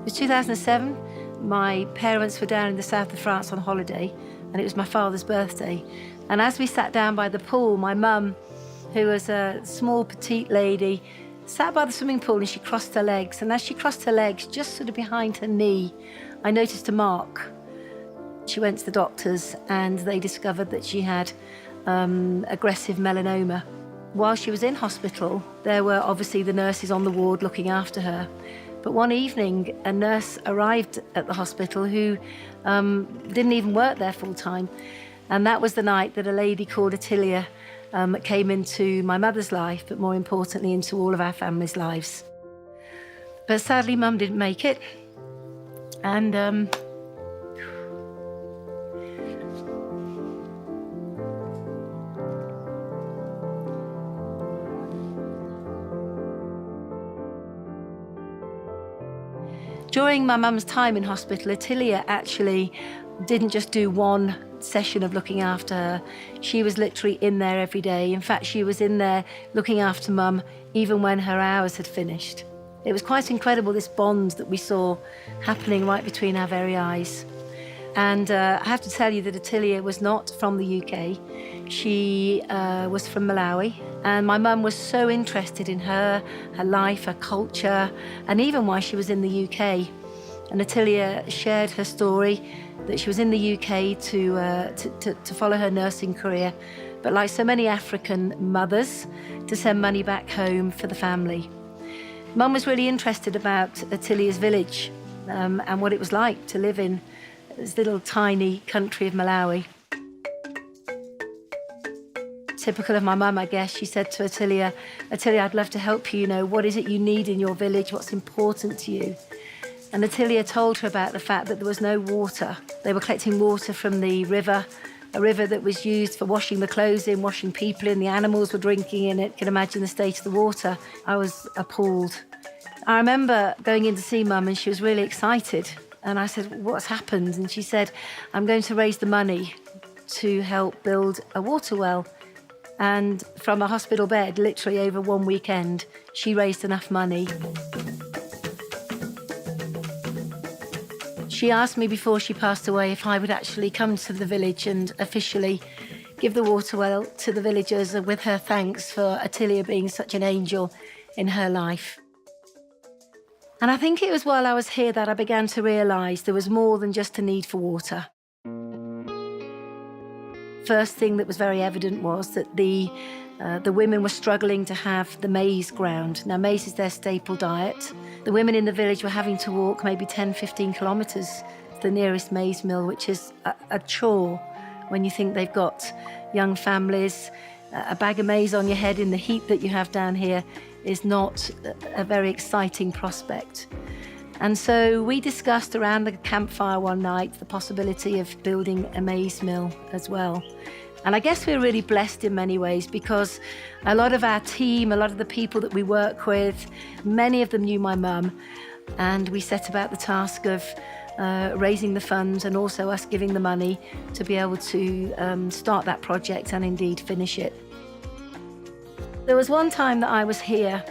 It was 2007. My parents were down in the south of France on holiday, and it was my father's birthday. And as we sat down by the pool, my mum, who was a small, petite lady, sat by the swimming pool and she crossed her legs. And as she crossed her legs, just sort of behind her knee, I noticed a mark. She went to the doctors and they discovered that she had aggressive melanoma. While she was in hospital, there were obviously the nurses on the ward looking after her. But one evening, a nurse arrived at the hospital who didn't even work there full time. And that was the night that a lady called Attilia came into my mother's life, but more importantly, into all of our family's lives. But sadly, Mum didn't make it. And during my mum's time in hospital, Attilia actually didn't just do one session of looking after her. She was literally in there every day. In fact, she was in there looking after Mum even when her hours had finished. It was quite incredible, this bond that we saw happening right between our very eyes. And I have to tell you that Attilia was not from the UK. She was from Malawi. And my mum was so interested in her life, her culture, and even why she was in the UK. And Attilia shared her story that she was in the UK to follow her nursing career, but like so many African mothers, to send money back home for the family. Mum was really interested about Attilia's village and what it was like to live in this little tiny country of Malawi. Typical of my mum, I guess, she said to Attilia, I'd love to help you, what is it you need in your village, what's important to you? And Attilia told her about the fact that there was no water. They were collecting water from the river, a river that was used for washing the clothes in, washing people in, the animals were drinking in it. You can imagine the state of the water. I was appalled. I remember going in to see Mum and she was really excited. And I said, what's happened? And she said, I'm going to raise the money to help build a water well. And from a hospital bed, literally over one weekend, she raised enough money. She asked me before she passed away if I would actually come to the village and officially give the water well to the villagers with her thanks for Attilia being such an angel in her life. And I think it was while I was here that I began to realise there was more than just a need for water. First thing that was very evident was that the women were struggling to have the maize ground. Now, maize is their staple diet. The women in the village were having to walk maybe 10, 15 kilometres to the nearest maize mill, which is a chore when you think they've got young families. A bag of maize on your head in the heat that you have down here is not a very exciting prospect. And so we discussed around the campfire one night the possibility of building a maize mill as well. And I guess we're really blessed in many ways because a lot of our team, a lot of the people that we work with, many of them knew my mum. And we set about the task of raising the funds and also us giving the money to be able to start that project and indeed finish it. There was one time that I was here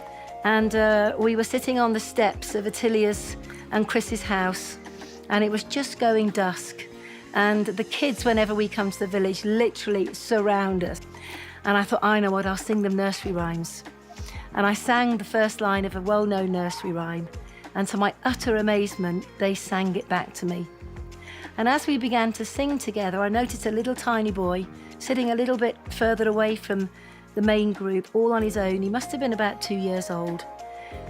and we were sitting on the steps of Attilia's and Chris's house, and it was just going dusk. And the kids, whenever we come to the village, literally surround us. And I thought, I know what, I'll sing them nursery rhymes. And I sang the first line of a well-known nursery rhyme. And to my utter amazement, they sang it back to me. And as we began to sing together, I noticed a little tiny boy sitting a little bit further away from the main group, all on his own. He must have been about 2 years old.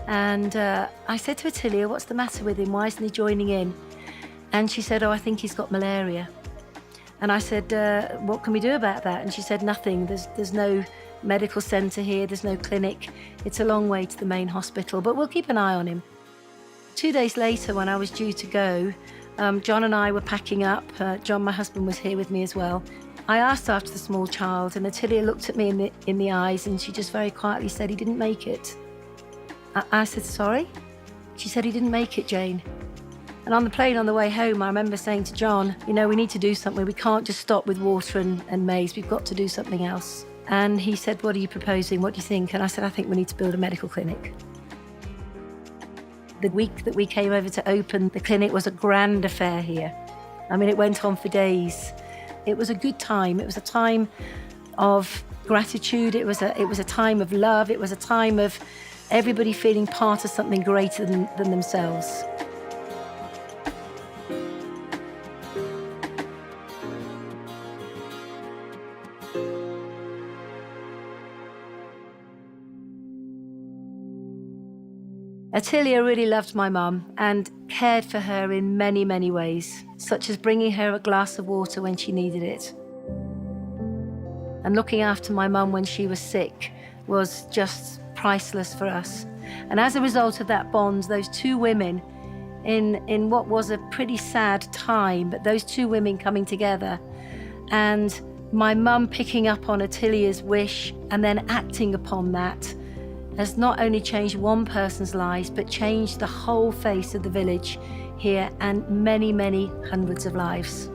And I said to Attilia, what's the matter with him? Why isn't he joining in? And she said, I think he's got malaria. And I said, what can we do about that? And she said, nothing. There's no medical centre here. There's no clinic. It's a long way to the main hospital, but we'll keep an eye on him. 2 days later, when I was due to go, John and I were packing up. John, my husband, was here with me as well. I asked after the small child, and Attilia looked at me in the eyes, and she just very quietly said, he didn't make it. I said, sorry? She said, he didn't make it, Jayne. And on the plane on the way home, I remember saying to John, we need to do something. We can't just stop with water and maize. We've got to do something else. And he said, what are you proposing? What do you think? And I said, I think we need to build a medical clinic. The week that we came over to open the clinic was a grand affair here. I mean, it went on for days. It was a good time. It was a time of gratitude. It was a time of love. It was a time of everybody feeling part of something greater than themselves. Attilia really loved my mum and cared for her in many, many ways, such as bringing her a glass of water when she needed it. And looking after my mum when she was sick was just priceless for us. And as a result of that bond, those two women, in what was a pretty sad time, but those two women coming together and my mum picking up on Attilia's wish and then acting upon that has not only changed one person's lives, but changed the whole face of the village here and many, many hundreds of lives.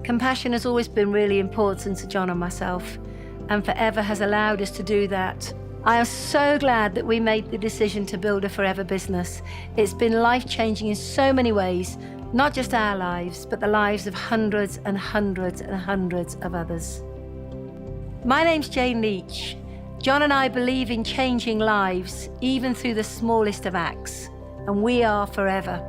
Compassion has always been really important to John and myself, and forever has allowed us to do that. I am so glad that we made the decision to build a forever business. It's been life-changing in so many ways, not just our lives, but the lives of hundreds and hundreds and hundreds of others. My name's Jayne Leach. John and I believe in changing lives, even through the smallest of acts, and we are forever.